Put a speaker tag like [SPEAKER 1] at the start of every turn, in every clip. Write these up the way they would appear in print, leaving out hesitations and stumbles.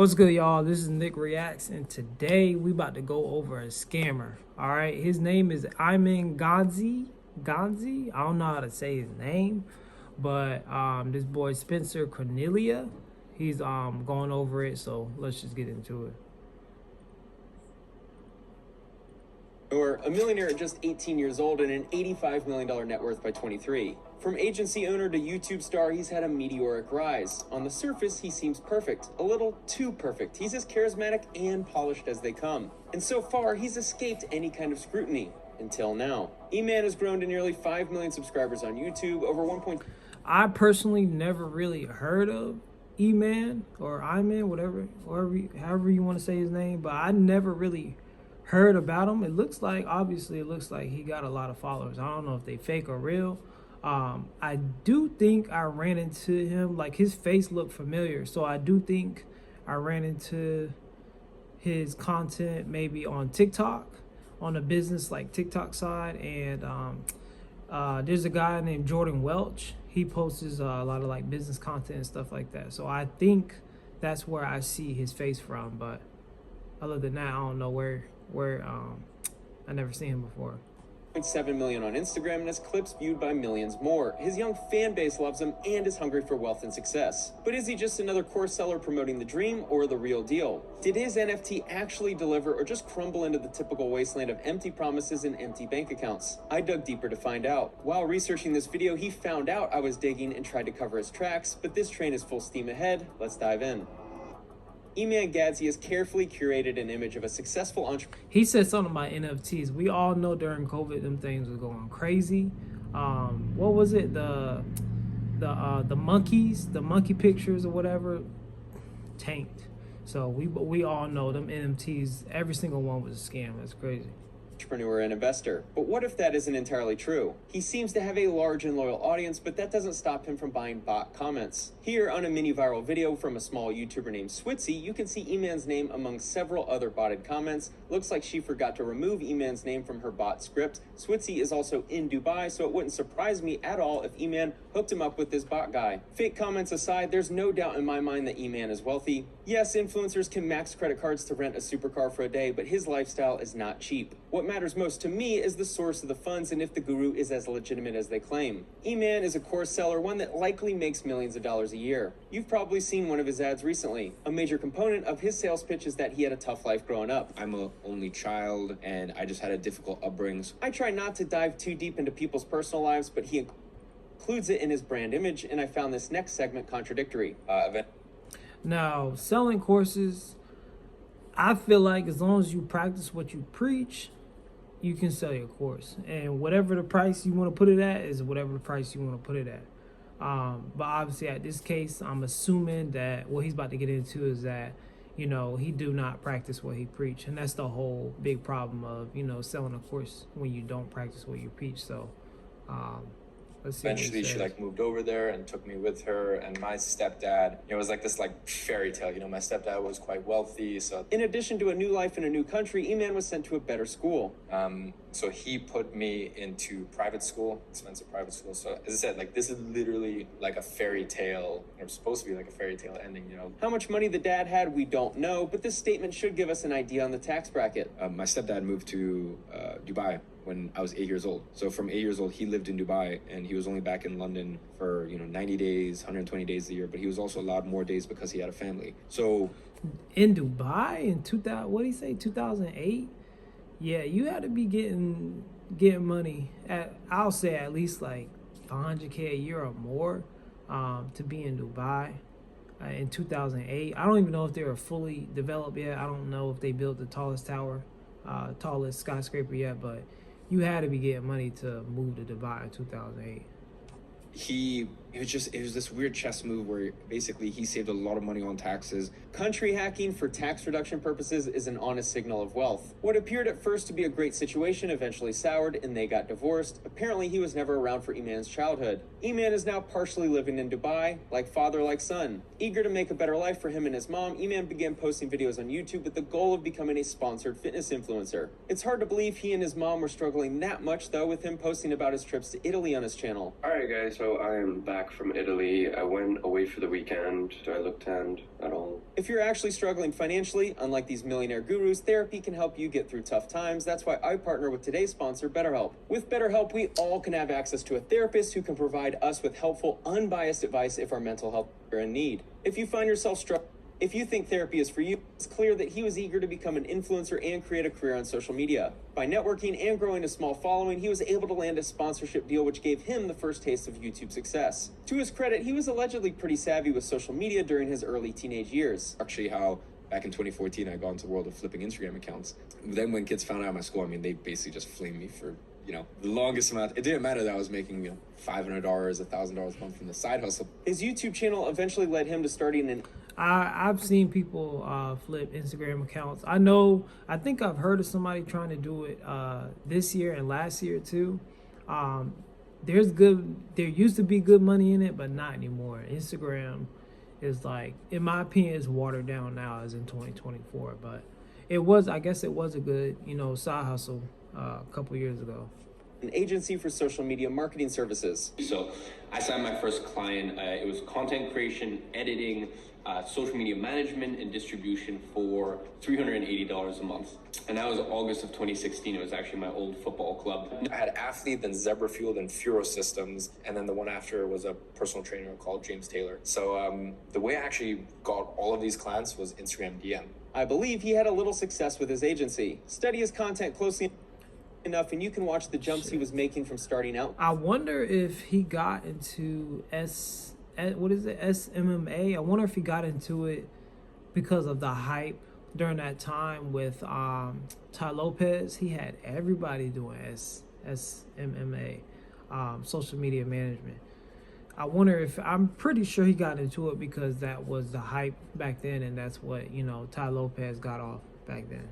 [SPEAKER 1] What's good, y'all? This is Nick Reacts, and today we about to go over a scammer. All right, his name is Iman Gadzhi. Gadzhi? I don't know how to say his name, but this boy Spencer Cornelia, he's going over it. So let's just get into it.
[SPEAKER 2] Or a millionaire at just 18 years old and an $85 million net worth by 23. From agency owner to YouTube star, he's had a meteoric rise. On the surface, he seems perfect, a little too perfect. He's as charismatic and polished as they come. And so far, he's escaped any kind of scrutiny. Until now. Iman has grown to nearly 5 million subscribers on YouTube, over 1.
[SPEAKER 1] I personally never really heard of Iman or Iman, however you want to say his name, but I never really heard about him. It looks like he got a lot of followers. I don't know if they fake or real. I do think I ran into him, like his face looked familiar, so I do think I ran into his content maybe on TikTok, on the business like TikTok side. And there's a guy named Jordan Welch. He posts a lot of like business content and stuff like that, so I think that's where I see his face from. But other than that, I don't know where I never seen him before.
[SPEAKER 2] 7 million on Instagram and has clips viewed by millions more. His young fan base loves him and is hungry for wealth and success. But is he just another course seller promoting the dream or the real deal? Did his NFT actually deliver or just crumble into the typical wasteland of empty promises and empty bank accounts? I dug deeper to find out. While researching this video, he found out I was digging and tried to cover his tracks, but this train is full steam ahead. Let's dive in. Iman Gadzhi has carefully curated an image of a successful entrepreneur.
[SPEAKER 1] He said something about NFTs. We all know during COVID, them things was going crazy. What was it? The monkeys, the monkey pictures or whatever, tanked. So we all know them NFTs. Every single one was a scam. That's crazy.
[SPEAKER 2] Entrepreneur and investor. But what if that isn't entirely true? He seems to have a large and loyal audience, but that doesn't stop him from buying bot comments. Here on a mini viral video from a small YouTuber named Switzy, you can see Iman's name among several other botted comments. Looks like she forgot to remove Iman's name from her bot script. Switzy is also in Dubai, so it wouldn't surprise me at all if Iman hooked him up with this bot guy. Fake comments aside, there's no doubt in my mind that Iman is wealthy. Yes, influencers can max credit cards to rent a supercar for a day, but his lifestyle is not cheap. What matters most to me is the source of the funds and if the guru is as legitimate as they claim. Iman is a course seller, one that likely makes millions of dollars a year. You've probably seen one of his ads recently. A major component of his sales pitch is that he had a tough life growing up.
[SPEAKER 3] I'm an only child and I just had a difficult upbringing.
[SPEAKER 2] I try not to dive too deep into people's personal lives, but he includes it in his brand image, and I found this next segment contradictory.
[SPEAKER 1] Now, selling courses, I feel like as long as you practice what you preach, you can sell your course, and whatever the price you want to put it at is whatever the price you want to put it at. But obviously at this case, I'm assuming that what he's about to get into is that, you know, he do not practice what he preach, and that's the whole big problem of, you know, selling a course when you don't practice what you preach. So let's see.
[SPEAKER 3] Eventually she like moved over there and took me with her, and my stepdad, it was like this like fairy tale, my stepdad was quite wealthy. So
[SPEAKER 2] in addition to a new life in a new country, Iman was sent to a better school.
[SPEAKER 3] So he put me into private school, expensive private school. So as I said, like this is literally like a fairy tale, or supposed to be like a fairy tale ending,
[SPEAKER 2] How much money the dad had, we don't know, but this statement should give us an idea on the tax bracket.
[SPEAKER 3] My stepdad moved to Dubai when I was 8 years old. So from 8 years old, he lived in Dubai, and he was only back in London for 90 days, 120 days a year, but he was also allowed more days because he had a family. So
[SPEAKER 1] in Dubai in 2000, what did he say, 2008? Yeah, you had to be getting money at, I'll say at least like 100K a year or more to be in Dubai in 2008. I don't even know if they were fully developed yet. I don't know if they built the tallest skyscraper yet, but you had to be getting money to move to Dubai in 2008.
[SPEAKER 3] It was this weird chess move where basically he saved a lot of money on taxes.
[SPEAKER 2] Country hacking for tax reduction purposes is an honest signal of wealth. What appeared at first to be a great situation eventually soured and they got divorced. Apparently he was never around for Iman's childhood. Iman is now partially living in Dubai, like father, like son. Eager to make a better life for him and his mom, Iman began posting videos on YouTube with the goal of becoming a sponsored fitness influencer. It's hard to believe he and his mom were struggling that much though, with him posting about his trips to Italy on his channel.
[SPEAKER 4] Alright guys, so I am back back from Italy. I went away for the weekend. Do I look tanned at all?
[SPEAKER 2] If you're actually struggling financially, unlike these millionaire gurus, therapy can help you get through tough times. That's why I partner with today's sponsor, BetterHelp. With BetterHelp, we all can have access to a therapist who can provide us with helpful, unbiased advice if our mental health are in need. If you find yourself struggling, if you think therapy is for you, it's clear that he was eager to become an influencer and create a career on social media. By networking and growing a small following, he was able to land a sponsorship deal which gave him the first taste of YouTube success. To his credit, he was allegedly pretty savvy with social media during his early teenage years.
[SPEAKER 3] Actually, how back in 2014, I got into the world of flipping Instagram accounts. Then when kids found out my school, I mean, they basically just flamed me for, the longest amount. It didn't matter that I was making, $500, $1,000 a month from the side hustle.
[SPEAKER 2] His YouTube channel eventually led him to starting an
[SPEAKER 1] I've seen people flip Instagram accounts. I think I've heard of somebody trying to do it this year and last year too. There used to be good money in it, but not anymore. Instagram is, like, in my opinion, is watered down now as in 2024. But I guess it was a good, side hustle a couple years ago.
[SPEAKER 2] an agency for social media marketing services.
[SPEAKER 5] So I signed my first client. It was content creation, editing, social media management, and distribution for $380 a month. And that was August of 2016. It was actually my old football club.
[SPEAKER 3] I had Athlete, then Zebra Fuel, then Furo Systems, and then the one after was a personal trainer called James Taylor. So the way I actually got all of these clients was Instagram DM.
[SPEAKER 2] I believe he had a little success with his agency. Study his content closely enough and you can watch the jumps he was making from starting out.
[SPEAKER 1] I wonder if he got into SMMA. I wonder if he got into it because of the hype during that time with Ty Lopez. He had everybody doing SMMA, social media management. I'm pretty sure he got into it because that was the hype back then, and that's what, Ty Lopez got off back then.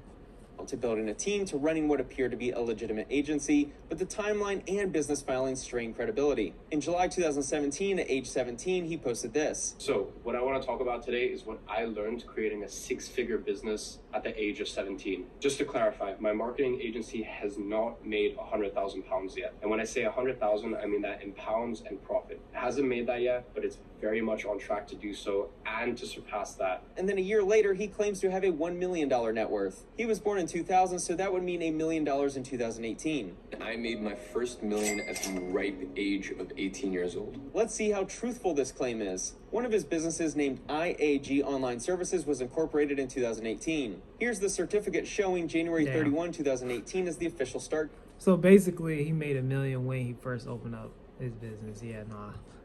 [SPEAKER 2] To building a team to running what appeared to be a legitimate agency, but the timeline and business filings strained credibility. In July 2017, at age 17, he posted this.
[SPEAKER 4] So what I want to talk about today is what I learned creating a six-figure business at the age of 17. Just to clarify, my marketing agency has not made £100,000 yet. And when I say 100,000, I mean that in pounds and profit. It hasn't made that yet, but it's very much on track to do so and to surpass that.
[SPEAKER 2] And then a year later, he claims to have a $1 million net worth. He was born in 2000, so that would mean $1 million in 2018.
[SPEAKER 5] I made my first million at the ripe age of 18 years old.
[SPEAKER 2] Let's see how truthful this claim is. One of his businesses, named IAG Online Services, was incorporated in 2018. Here's the certificate showing January 31, 2018 as the official start
[SPEAKER 1] So basically, he made $1 million when he first opened up his business.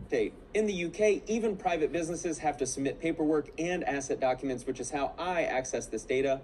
[SPEAKER 2] date. In the UK, even private businesses have to submit paperwork and asset documents, which is how I access this data.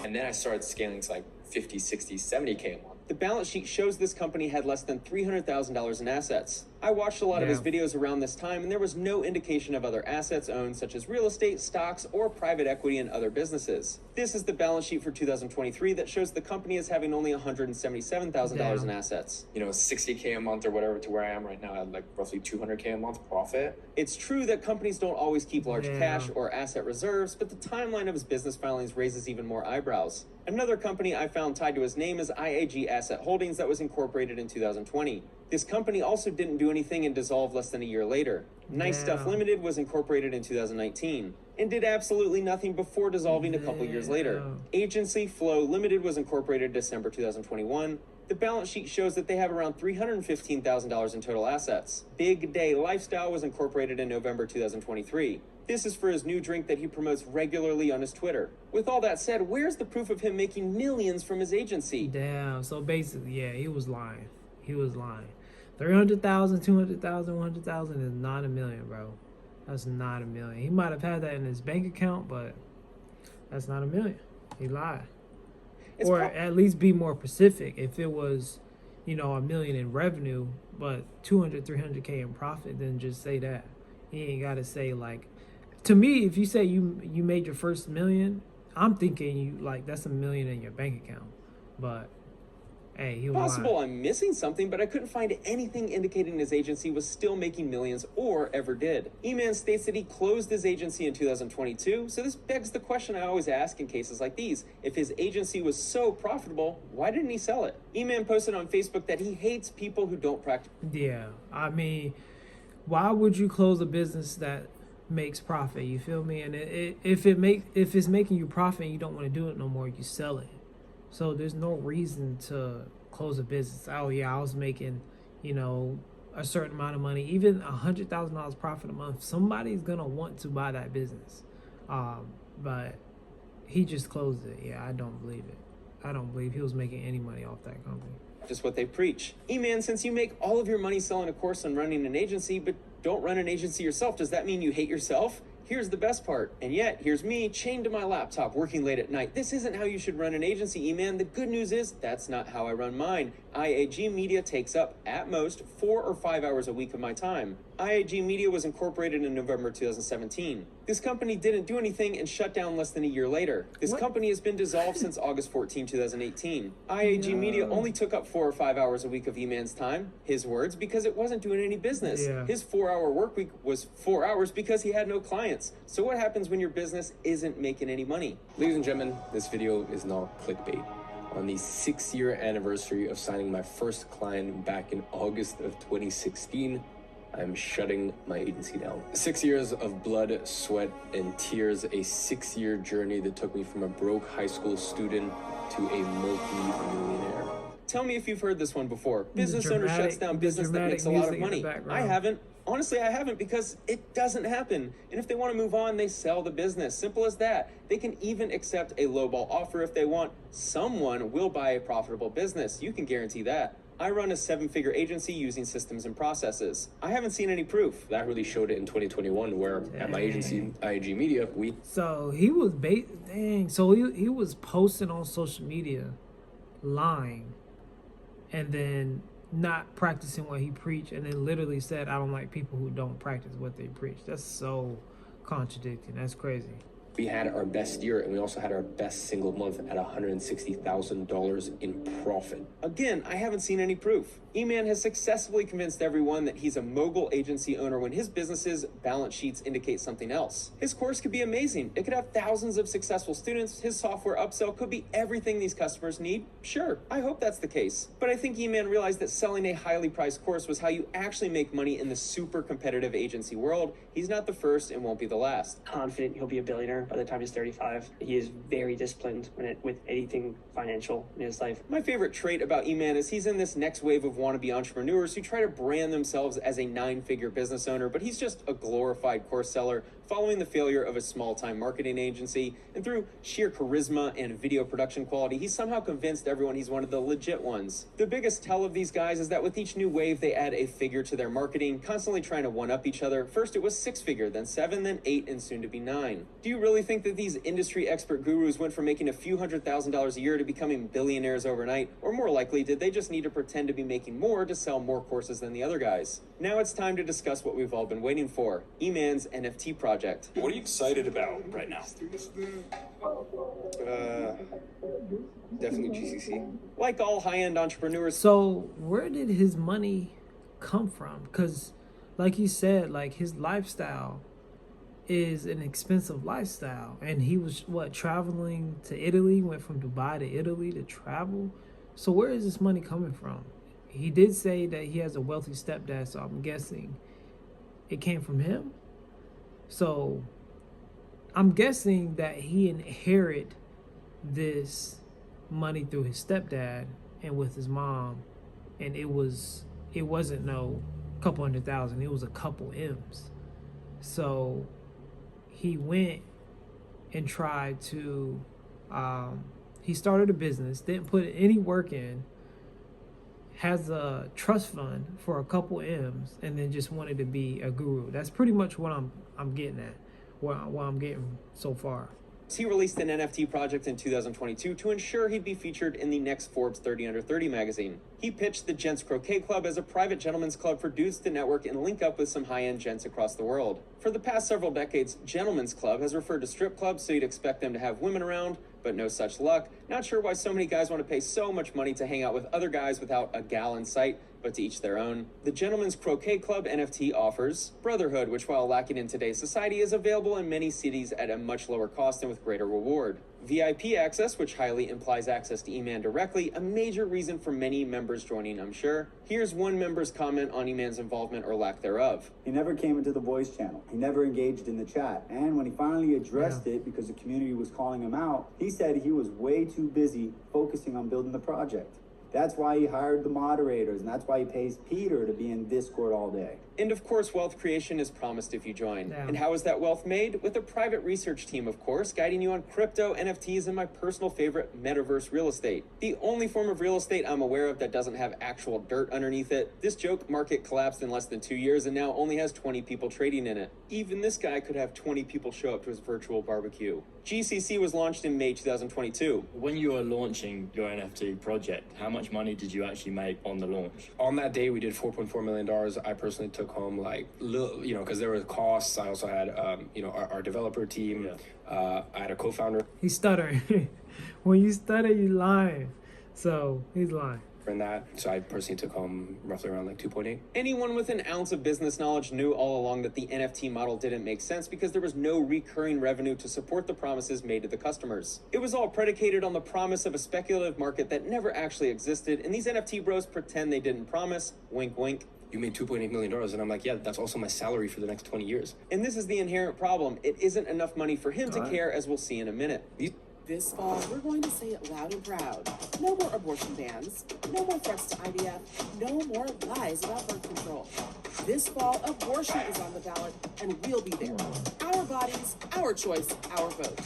[SPEAKER 3] And then I started scaling to like 50, 60, 70K a month.
[SPEAKER 2] The balance sheet shows this company had less than $300,000 in assets. I watched a lot of his videos around this time, and there was no indication of other assets owned, such as real estate, stocks, or private equity in other businesses. This is the balance sheet for 2023 that shows the company as having only $177,000 in assets.
[SPEAKER 3] 60K a month or whatever to where I am right now, at like roughly 200K a month profit.
[SPEAKER 2] It's true that companies don't always keep large cash or asset reserves, but the timeline of his business filings raises even more eyebrows. Another company I found tied to his name is IAG Asset Holdings that was incorporated in 2020. This company also didn't do anything and dissolved less than a year later. Nice Stuff Limited was incorporated in 2019 and did absolutely nothing before dissolving a couple years later. Agency Flow Limited was incorporated December 2021. The balance sheet shows that they have around $315,000 in total assets. Big Day Lifestyle was incorporated in November 2023. This is for his new drink that he promotes regularly on his Twitter. With all that said, where's the proof of him making millions from his agency?
[SPEAKER 1] So basically, he was lying. 300,000, 200,000, 100,000 is not $1 million, bro. That's not $1 million. He might have had that in his bank account, but that's not $1 million. He lied. Or at least be more specific. If it was, $1 million in revenue, but 200, 300K in profit, then just say that. You ain't got to say, like, to me, if you say you made your first $1 million, I'm thinking that's $1 million in your bank account. But hey, he was
[SPEAKER 2] possible
[SPEAKER 1] lying.
[SPEAKER 2] I'm missing something, but I couldn't find anything indicating his agency was still making millions or ever did. Iman states that he closed his agency in 2022, so this begs the question I always ask in cases like these. If his agency was so profitable, why didn't he sell it? Iman posted on Facebook that he hates people who don't practice.
[SPEAKER 1] Yeah, I mean, why would you close a business that makes profit? You feel me? And if it's making you profit and you don't want to do it no more, you sell it. So there's no reason to close a business. Oh yeah, I was making, a certain amount of money, even $100,000 profit a month. Somebody's gonna want to buy that business. But he just closed it. Yeah, I don't believe it. I don't believe he was making any money off that company.
[SPEAKER 2] Just what they preach. E-Man, since you make all of your money selling a course on running an agency, but don't run an agency yourself, does that mean you hate yourself? Here's the best part. And yet, here's me chained to my laptop working late at night. This isn't how you should run an agency, E-Man. The good news is that's not how I run mine. IAG Media takes up, at most, 4 or 5 hours a week of my time. IAG Media was incorporated in November 2017. This company didn't do anything and shut down less than a year later. This company has been dissolved since August 14, 2018. IAG Media only took up 4 or 5 hours a week of E-Man's time, his words, because it wasn't doing any business.
[SPEAKER 1] Yeah.
[SPEAKER 2] His 4-hour work week was 4 hours because he had no clients. So what happens when your business isn't making any money?
[SPEAKER 6] Ladies and gentlemen, this video is now clickbait. On the 6-year anniversary of signing my first client back in August of 2016, I'm shutting my agency down. 6 years of blood, sweat, and tears, a 6-year journey that took me from a broke high school student to a multi-millionaire.
[SPEAKER 2] Tell me if you've heard this one before. Business owner
[SPEAKER 1] dramatic-
[SPEAKER 2] shuts down
[SPEAKER 1] the
[SPEAKER 2] business that
[SPEAKER 1] dramatic
[SPEAKER 2] makes a lot of
[SPEAKER 1] music in the
[SPEAKER 2] money.
[SPEAKER 1] background.
[SPEAKER 2] I haven't. Honestly, I haven't, because it doesn't happen. And if they want to move on, they sell the business. Simple as that. They can even accept a lowball offer if they want. Someone will buy a profitable business. You can guarantee that. I run a 7-figure agency using systems and processes. I haven't seen any proof.
[SPEAKER 6] That really showed it in 2021, where at my agency, IAG Media, we
[SPEAKER 1] So he was So he was posting on social media, lying, and then not practicing what he preached, and then literally said, "I don't like people who don't practice what they preach." That's so contradicting. That's crazy.
[SPEAKER 6] had our best year, and we also had our best single month at $160,000 in profit.
[SPEAKER 2] Again, I haven't seen any proof. E-Man has successfully convinced everyone that he's a mogul agency owner when his business's balance sheets indicate something else. His course could be amazing. It could have thousands of successful students. His software upsell could be everything these customers need. Sure, I hope that's the case. But I think E-Man realized that selling a highly priced course was how you actually make money in the super competitive agency world. He's not the first and won't be the last.
[SPEAKER 7] Confident he'll be a billionaire by the time he's 35. He is very disciplined with anything financial in his life.
[SPEAKER 2] My favorite trait about E-Man is he's in this next wave of wannabe entrepreneurs who try to brand themselves as a 9-figure business owner, but he's just a glorified course seller following the failure of a small-time marketing agency. And through sheer charisma and video production quality, he's somehow convinced everyone he's one of the legit ones. The biggest tell of these guys is that with each new wave, they add a figure to their marketing, constantly trying to one-up each other. First it was 6-figure, then 7, then 8, and soon to be 9. Do you really think that these industry expert gurus went from making a few $100,000s a year to becoming billionaires overnight? Or more likely, did they just need to pretend to be making more to sell more courses than the other guys? Now it's time to discuss what we've all been waiting for, E-Man's NFT project.
[SPEAKER 8] What are you excited about right now?
[SPEAKER 3] Definitely GCC.
[SPEAKER 2] Like all high-end entrepreneurs,
[SPEAKER 1] So where did his money come from? Because like he said, like his lifestyle is an expensive lifestyle, and he was traveling to Italy, went from Dubai to Italy to travel. So where is this money coming from? He did say that he has a wealthy stepdad, so I'm guessing it came from him. So I'm guessing that he inherited this money through his stepdad and with his mom, and it wasn't no couple $100,000, it was a couple M's. So he went and tried to he started a business, didn't put any work in, has a trust fund for a couple M's, and then just wanted to be a guru. That's pretty much what I'm getting at, what I'm getting so far.
[SPEAKER 2] he released an NFT project in 2022 to ensure he'd be featured in the next Forbes 30 Under 30 magazine. He pitched the Gents Croquet Club as a private gentleman's club for dudes to network and link up with some high-end gents across the world. For the past several decades, Gentleman's Club has referred to strip clubs, so you'd expect them to have women around, but no such luck. Not sure why so many guys want to pay so much money to hang out with other guys without a gal in sight. but to each their own. The Gentleman's Croquet Club NFT offers Brotherhood, which while lacking in today's society is available in many cities at a much lower cost and with greater reward. VIP access, which highly implies access to Iman directly, a major reason for many members joining, I'm sure. Here's one member's comment on Iman's involvement or lack thereof.
[SPEAKER 9] He never came into the voice channel. He never engaged in the chat. And when he finally addressed it because the community was calling him out, he said he was way too busy focusing on building the project. That's why he hired the moderators, and that's why he pays Peter to be in Discord all day.
[SPEAKER 2] And of course, wealth creation is promised if you join.
[SPEAKER 1] Yeah.
[SPEAKER 2] And how is that wealth made? With a private research team, of course, guiding you on crypto, NFTs, and my personal favorite, metaverse real estate. The only form of real estate I'm aware of that doesn't have actual dirt underneath it. This joke market collapsed in less than 2 years and now only has 20 people trading in it. Even this guy could have 20 people show up to his virtual barbecue. GCC was launched in May 2022.
[SPEAKER 10] When you were launching your NFT project, how much money did you actually make on the launch?
[SPEAKER 6] On that day, we did $4.4 million. I personally took home because there were costs. I also had, our developer team. I had a co-founder.
[SPEAKER 1] He's stuttering. When you stutter, you lying. So he's lying.
[SPEAKER 6] In that, so I personally took home roughly around 2.8.
[SPEAKER 2] Anyone with an ounce of business knowledge knew all along that the NFT model didn't make sense because there was no recurring revenue to support the promises made to the customers. It was all predicated on the promise of a speculative market that never actually existed, and these NFT bros pretend they didn't promise. Wink, wink.
[SPEAKER 6] You made $2.8 million, and I'm like, yeah, that's also my salary for the next 20 years.
[SPEAKER 2] And this is the inherent problem. It isn't enough money for him to care, as we'll see in a minute.
[SPEAKER 11] This fall, we're going to say it loud and proud. No more abortion bans, no more threats to IVF, no more lies about birth control. This fall, abortion is on the ballot, and we'll be there. Our bodies, our choice, our vote.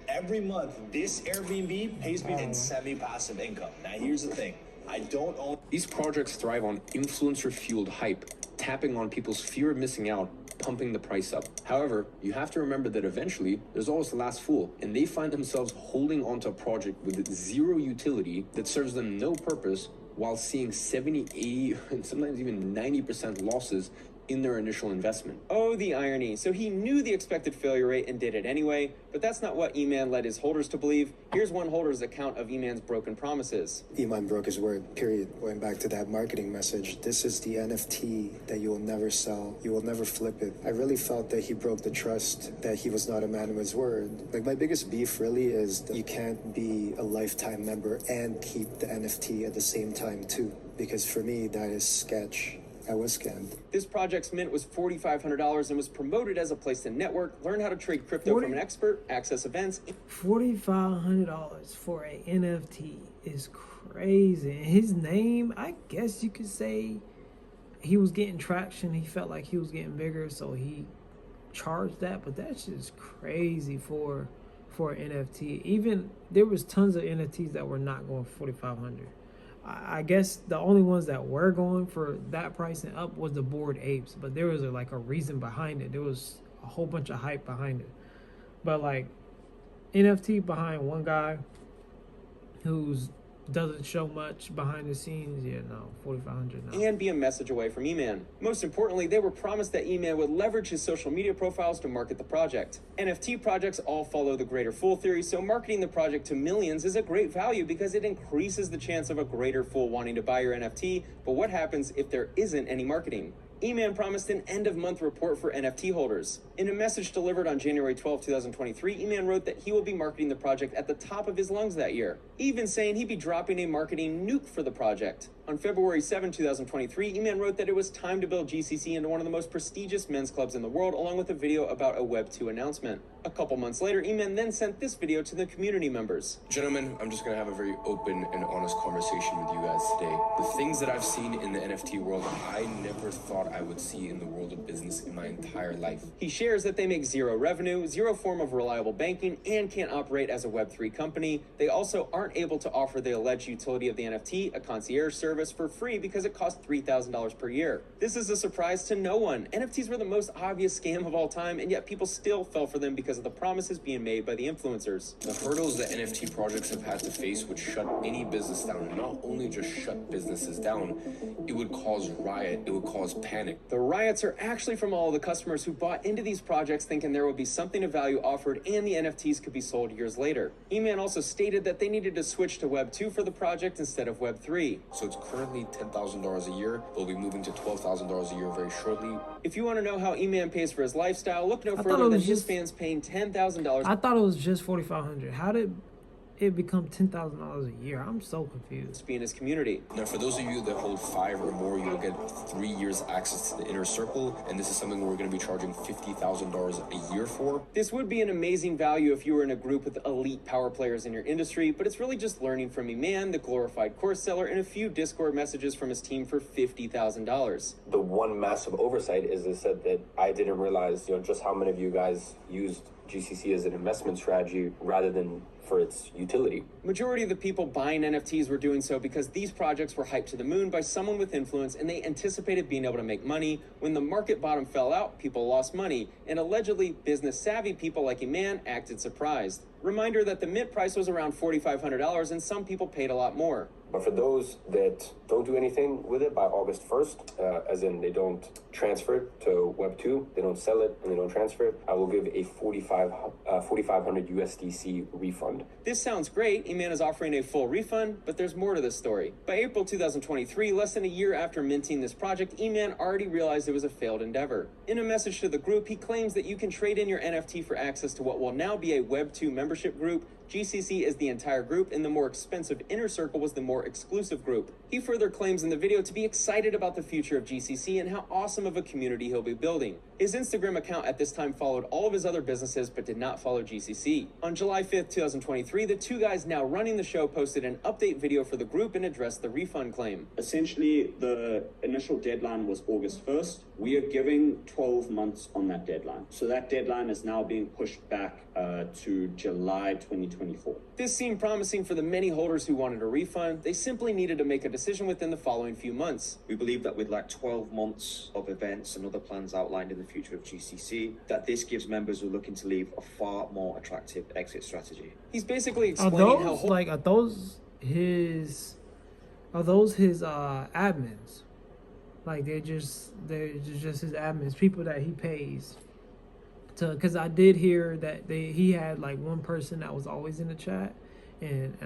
[SPEAKER 8] Every month, this Airbnb pays me in semi-passive income. Now, here's the thing. I don't own...
[SPEAKER 6] These projects thrive on influencer-fueled hype, tapping on people's fear of missing out, pumping the price up. However, you have to remember that eventually there's always the last fool, and they find themselves holding onto a project with zero utility that serves them no purpose while seeing 70, 80, and sometimes even 90% losses in their initial investment.
[SPEAKER 2] Oh, the irony. So he knew the expected failure rate and did it anyway, but that's not what Iman led his holders to believe. Here's one holder's account of Iman's broken promises.
[SPEAKER 12] Iman broke his word, period. Going back to that marketing message, this is the NFT that you will never sell. You will never flip it. I really felt that he broke the trust, that he was not a man of his word. My biggest beef really is that you can't be a lifetime member and keep the NFT at the same time too. Because for me, that is sketch. I was scammed.
[SPEAKER 2] This project's mint was $4,500 and was promoted as a place to network, learn how to trade crypto from an expert, access events.
[SPEAKER 1] $4,500 for a NFT is crazy. And his name, I guess you could say he was getting traction. He felt like he was getting bigger, so he charged that. But that's just crazy for an NFT. Even there was tons of NFTs that were not going for $4,500. I guess the only ones that were going for that price and up was the Bored Apes, but there was a reason behind it. There was a whole bunch of hype behind it. But NFT behind one guy who's doesn't show much behind the scenes, $4,500 now.
[SPEAKER 2] And be a message away from Iman. Most importantly, they were promised that Iman would leverage his social media profiles to market the project. NFT projects all follow the greater fool theory, so marketing the project to millions is a great value because it increases the chance of a greater fool wanting to buy your NFT. But what happens if there isn't any marketing? Iman promised an end-of-month report for NFT holders. In a message delivered on January 12, 2023, Iman wrote that he will be marketing the project at the top of his lungs that year, even saying he'd be dropping a marketing nuke for the project. On February 7, 2023, Iman wrote that it was time to build GCC into one of the most prestigious men's clubs in the world, along with a video about a Web 2 announcement. A couple months later, Iman then sent this video to the community members.
[SPEAKER 6] Gentlemen, I'm just going to have a very open and honest conversation with you guys today. The things that I've seen in the NFT world, I never thought I would see in the world of business in my entire life.
[SPEAKER 2] He shares that they make zero revenue, zero form of reliable banking, and can't operate as a Web3 company. They also aren't able to offer the alleged utility of the NFT, a concierge service, for free because it costs $3,000 per year. This is a surprise to no one. NFTs were the most obvious scam of all time, and yet people still fell for them because of the promises being made by the influencers.
[SPEAKER 6] The hurdles that NFT projects have had to face would shut any business down, and not only just shut businesses down, it would cause riot, it would cause panic.
[SPEAKER 2] The riots are actually from all of the customers who bought into these these projects thinking there would be something of value offered and the NFTs could be sold years later. Iman also stated that they needed to switch to Web 2 for the project instead of Web 3.
[SPEAKER 3] So it's currently $10,000 a year. They'll be moving to $12,000 a year very shortly.
[SPEAKER 2] If you want to know how Iman pays for his lifestyle, look no further than his fans paying $10,000.
[SPEAKER 1] I thought it was just $4,500. How did it become $10,000 a year? I'm so confused.
[SPEAKER 2] To be in his community.
[SPEAKER 3] Now, for those of you that hold 5 or more, you'll get 3 years access to the inner circle, and this is something we're going to be charging $50,000 a year for.
[SPEAKER 2] This would be an amazing value if you were in a group with elite power players in your industry, but it's really just learning from Iman, the glorified course seller, and a few Discord messages from his team for $50,000.
[SPEAKER 13] The one massive oversight is they said that I didn't realize, just how many of you guys used GCC as an investment strategy rather than for its utility.
[SPEAKER 2] Majority of the people buying NFTs were doing so because these projects were hyped to the moon by someone with influence, and they anticipated being able to make money. When the market bottom fell out, people lost money, and allegedly business savvy people like Iman acted surprised. Reminder that the mint price was around $4,500 and some people paid a lot more.
[SPEAKER 13] But for those that don't do anything with it by August 1st, as in they don't transfer it to Web 2, they don't sell it, and they don't transfer it, I will give a 4,500 USDC refund.
[SPEAKER 2] This sounds great. Iman is offering a full refund, but there's more to this story. By April 2023, less than a year after minting this project, Iman already realized it was a failed endeavor. In a message to the group, he claims that you can trade in your NFT for access to what will now be a Web 2 membership group. GCC is the entire group, and the more expensive inner circle was the more exclusive group. He further claims in the video to be excited about the future of GCC and how awesome of a community he'll be building. His Instagram account at this time followed all of his other businesses but did not follow GCC. On July 5th, 2023, the two guys now running the show posted an update video for the group and addressed the refund claim.
[SPEAKER 14] Essentially, the initial deadline was August 1st. We are giving 12 months on that deadline. So that deadline is now being pushed back to July 2024.
[SPEAKER 2] This seemed promising for the many holders who wanted a refund. They simply needed to make a decision within the following few months.
[SPEAKER 15] We believe that with 12 months of events and other plans outlined in the future of GCC, that this gives members who are looking to leave a far more attractive exit strategy.
[SPEAKER 2] He's basically explaining
[SPEAKER 1] are those his admins? Like they're just his admins, people that he pays to. Because I did hear that he had one person that was always in the chat, and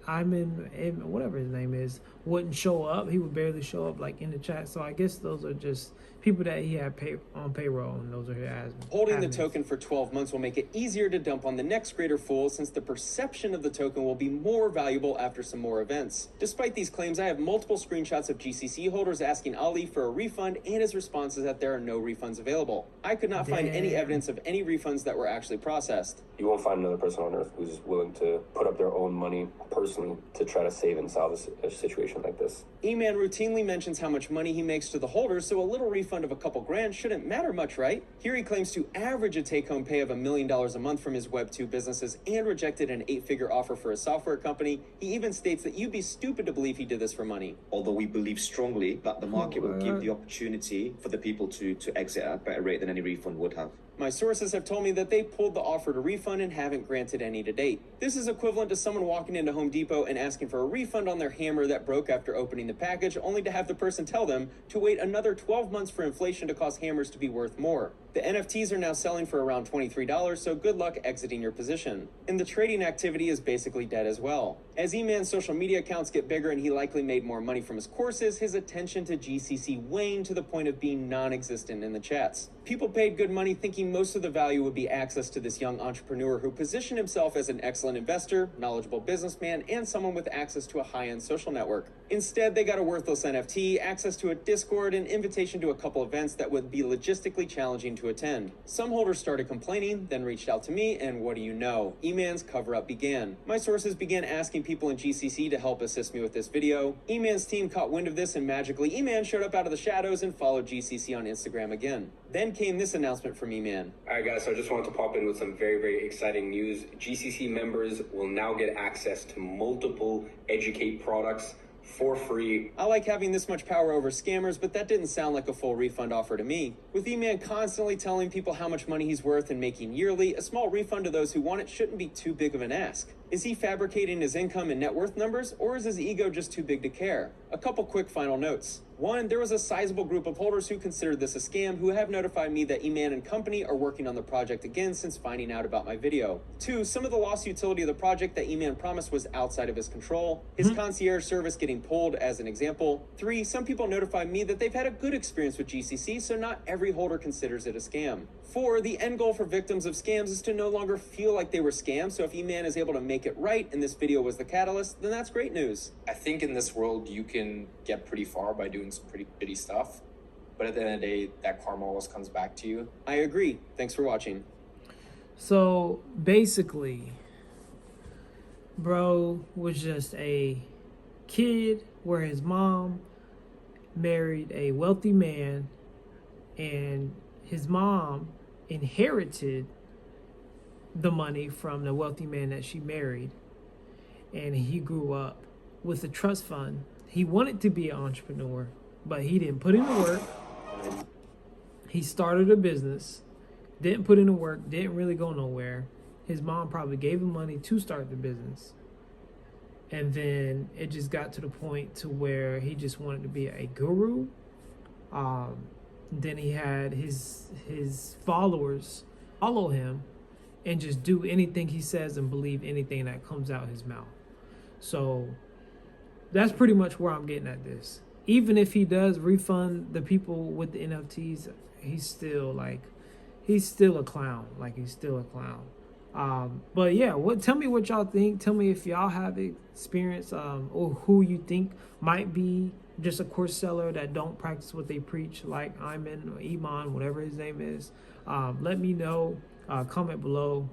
[SPEAKER 1] Iman, whatever his name is, wouldn't show up. He would barely show up in the chat. So I guess those are just people that he had on payroll, and those are his admins.
[SPEAKER 2] Holding the token for 12 months will make it easier to dump on the next greater fool, since the perception of the token will be more valuable after some more events. Despite these claims, I have multiple screenshots of GCC holders asking Ali for a refund, and his response is that there are no refunds available. I could not find any evidence of any refunds that were actually processed.
[SPEAKER 13] You won't find another person on earth who's willing to put up their own money personally to try to save and salve a situation like this.
[SPEAKER 2] Iman routinely mentions how much money he makes to the holders, so a little refund of a couple grand shouldn't matter much, right? Here he claims to average a take-home pay of $1 million a month from his Web 2 businesses and rejected an 8-figure offer for a software company. He even states that you'd be stupid to believe he did this for money.
[SPEAKER 15] Although we believe strongly that the market will give the opportunity for the people to exit at a better rate than any refund would have.
[SPEAKER 2] My sources have told me that they pulled the offer to refund and haven't granted any to date. This is equivalent to someone walking into Home Depot and asking for a refund on their hammer that broke after opening the package, only to have the person tell them to wait another 12 months for inflation to cause hammers to be worth more. The NFTs are now selling for around $23, so good luck exiting your position. And the trading activity is basically dead as well. As Iman's social media accounts get bigger and he likely made more money from his courses, his attention to GCC waned to the point of being non-existent in the chats. People paid good money thinking most of the value would be access to this young entrepreneur who positioned himself as an excellent investor, knowledgeable businessman, and someone with access to a high-end social network. Instead, they got a worthless NFT, access to a Discord, and invitation to a couple events that would be logistically challenging to attend. Some holders started complaining, then reached out to me, and what do you know? Iman's cover-up began. My sources began asking people in GCC to help assist me with this video. Iman's team caught wind of this, and magically Iman showed up out of the shadows and followed GCC on Instagram again. Then came this announcement from Iman.
[SPEAKER 16] Alright guys, so I just wanted to pop in with some very, very exciting news. GCC members will now get access to multiple Educate products for free.
[SPEAKER 2] I like having this much power over scammers, but that didn't sound like a full refund offer to me. With Iman constantly telling people how much money he's worth and making yearly, a small refund to those who want it shouldn't be too big of an ask. Is he fabricating his income and net worth numbers, or is his ego just too big to care? A couple quick final notes. One, there was a sizable group of holders who considered this a scam who have notified me that Iman and company are working on the project again since finding out about my video. Two, some of the lost utility of the project that Iman promised was outside of his control, his concierge service getting pulled as an example. Three, some people notified me that they've had a good experience with GCC, so not every holder considers it a scam. Four, the end goal for victims of scams is to no longer feel like they were scammed, so if Iman is able to make it right and this video was the catalyst, then that's great news.
[SPEAKER 3] I think in this world you can get pretty far by doing some pretty shitty stuff, but at the end of the day, that karma always comes back to you.
[SPEAKER 2] I agree. Thanks for watching.
[SPEAKER 1] So basically, bro was just a kid where his mom married a wealthy man, and his mom inherited the money from the wealthy man that she married, and he grew up with a trust fund. He wanted to be an entrepreneur, but he didn't put in the work. He started a business, didn't put in the work, didn't really go nowhere. His mom probably gave him money to start the business, and then it just got to the point to where he just wanted to be a guru. Then he had his followers follow him and just do anything he says and believe anything that comes out his mouth. So that's pretty much where I'm getting at this. Even if he does refund the people with the NFTs, he's still a clown. Like, he's still a clown. But yeah, tell me what y'all think. Tell me if y'all have experience, or who you think might be just a course seller that don't practice what they preach, like Iman or Iman, whatever his name is. Let me know. Comment below.